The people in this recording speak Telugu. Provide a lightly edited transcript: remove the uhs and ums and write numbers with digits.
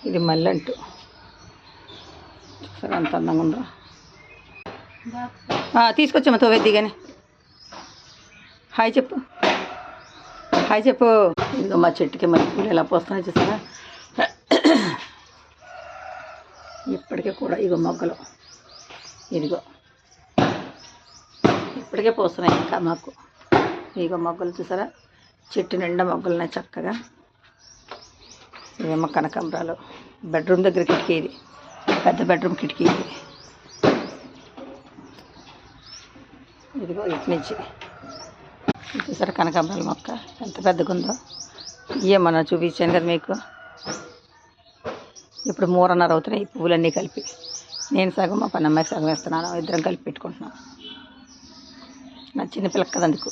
ఇది మల్లెంటు సరే అంత అందంగా ఉందా. తీసుకొచ్చామా తోవేద్ది కానీ. హాయ్ చెప్పు, హాయ్ చెప్పు. ఇదిగో మా చెట్టుకి మళ్ళీ పూలు ఎలా పోస్తున్నాయి చూసారా. ఇప్పటికే కూడా ఇగో మొగ్గలు, ఇదిగో ఇప్పటికే పోస్తున్నాయి ఇంకా మాకు. ఇగో మొగ్గలు చూసారా, చెట్టు నిండా మొగ్గలు ఉన్నాయి చక్కగా. ఇవేమో కనకాంబరాలు. బెడ్రూమ్ దగ్గర కిటికీ ఇది, పెద్ద బెడ్రూమ్ కిటికీ ఇది. ఇదిగో ఇటు నుంచి చూసారా కనకాంబరాల మొక్క ఎంత పెద్దగా ఉందో. ఏమన్నా చూపించాను కదా మీకు. ఇప్పుడు 3:30 అవుతున్నాయి ఈ పువ్వులన్నీ కలిపి. నేను సగం మా పన్నమ్మాయికి సగం వేస్తున్నాను, ఇద్దరం కలిపి పెట్టుకుంటున్నాం. నా చిన్నపిల్లకి కదా అందుకు.